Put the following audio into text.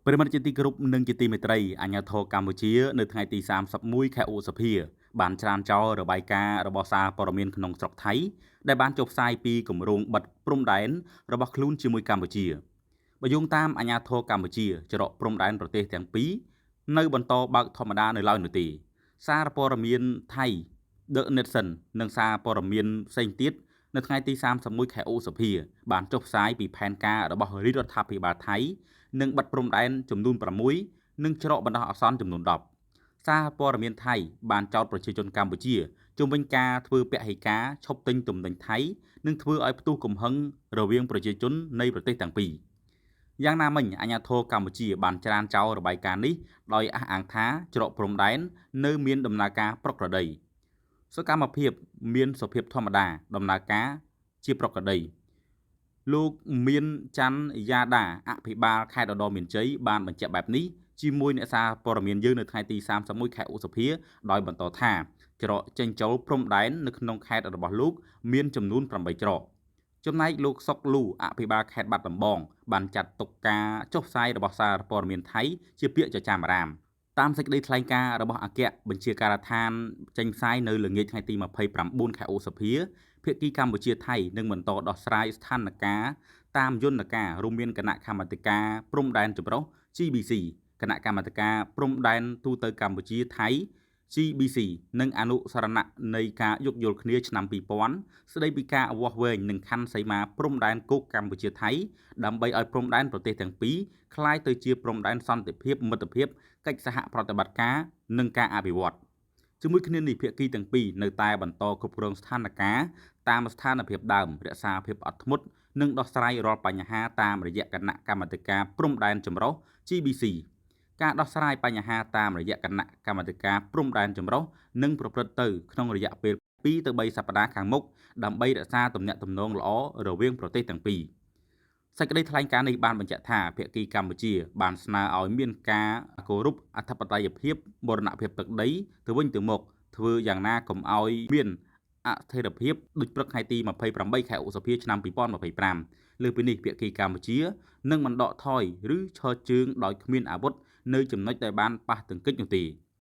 ប្រិមត្តជាទីគោរពនិងជាទីមេត្រីអាញាធរកម្ពុជានៅថ្ងៃទី31ខែឧសភាបានច្រានចោលរបាយការណ៍របស់សារព័ត៌មានក្នុងស្រុកថៃដែលបានចុះផ្សាយពីគម្រោងបិទព្រំដែនរបស់ខ្លួនជាមួយកម្ពុជាបើយោងតាមអាញាធរកម្ពុជាច្រកព្រំដែនប្រទេសទាំងពីរនៅបន្តបើកធម្មតានៅឡើយនោះទេសារព័ត៌មានថៃ The Nation និងសារព័ត៌មានផ្សេងទៀតនៅថ្ងៃទី31ខែឧសភាបានចុះផ្សាយពីផែនការរបស់រាជរដ្ឋាភិបាលថៃនិងបិទព្រំដែនចំនួន6និងច្រកបណ្ដោះអាសន្នចំនួន10សារព័ត៌មានថៃបានចោទប្រជាជនកម្ពុជាជុំវិញការធ្វើពហិការឈប់ទិញទំនិញថៃនិងធ្វើឲ្យផ្ទុះកំហឹងរវាងប្រជាជននៃប្រទេសទាំងពីរយ៉ាងណាមិញអាញាធរកម្ពុជាបានច្រានចោលរបាយការណ៍នេះដោយអះអាងថាច្រកព្រំដែននៅមានដំណើរការប្រក្រតីសកម្មភាពមានសុភាពធម្មតាដំណើរការជាប្រក្រតីលោកមានច័ន្ទយ៉ាដាអភិបាលខេត្តឧត្តរមានជ័យបានបញ្ជាក់បែបនេះជាមួយអ្នកសារព័ត៌មានយើងនៅថ្ងៃទី31ខែឧសភាដោយបន្តថាច្រកចេញចូលព្រំដែននៅក្នុងខេត្តរបស់លោកមានចំនួន8ច្រកចំណែកលោកសុកលូអភិបាលខេត្តបាត់ដំបងបានចាត់ទុកការចុះផ្សាយរបស់សារព័ត៌មានថៃជាពាក្យចចាមអារាមតាមសេចក្តីថ្លែងការណ៍របស់អគ្គបញ្ជាការដ្ឋានចេញផ្សាយនៅល្ងាចថ្ងៃទី29ខែឧសភាភាគីកម្ពុជាថៃនឹងបន្តដោះស្រាយស្ថានភាពតាមយន្តការរួមមានគណៈកម្មាធិការព្រំដែនចម្រុះ GBC គណៈកម្មាធិការព្រំដែនទូទៅកម្ពុជាថៃ GBC និងអនុសរណៈនៃការយោគយល់គ្នាឆ្នាំ2000ស្តីពីការវាស់វែងនឹងខណ្ឌសីមាព្រំដែនគោកកម្ពុជាថៃដើម្បីឲ្យព្រំដែនប្រទេសទាំងពីរคล้ายទៅជាព្រំដែនសន្តិភាពមិត្តភាពកិច្ចសហប្រតិបត្តិការនិងការអភិវឌ្ឍជាមួយគ្នានេះភាគីទាំងពីរនៅតែបន្តគ្រប់គ្រងស្ថានភាពតាមស្ថានភាពដើមរក្សាភាពអត់ធ្មត់និងដោះស្រាយរាល់បញ្ហាតាមរយៈគណៈកម្មាធិការព្រំដែនចម្រុះ GBC ការដោះស្រាយបញ្ហាតាមរយៈគណៈកម្មាធិការព្រំដែនចម្រុះនឹងប្រព្រឹត្តទៅក្នុងរយៈពេល2ទៅ3សប្តាហ៍ខាងមុខដើម្បីរក្សាទំនាក់ទំនងល្អរវាងប្រទេសទាំងពីរសេចក្តីថ្លែងការណ៍នេះបានបញ្ជាក់ថាភាគីកម្ពុជាបានស្នើឲ្យមានការគោរពអធិបតេយ្យភាពបូរណភាពទឹកដីទៅវិញទៅមកធ្វើយ៉ាងណាកុំឲ្យមានអស្ថិរភាពដូចព្រឹកថ្ងៃទី28ខែឧសភាឆ្នាំ2025លើពីនេះភាគីកម្ពុជានឹងមិនដកថយឬឈរជើងដោយគ្មានអាវុធនៅចំណុចដែលបានប៉ះទង្គិចនោះទេ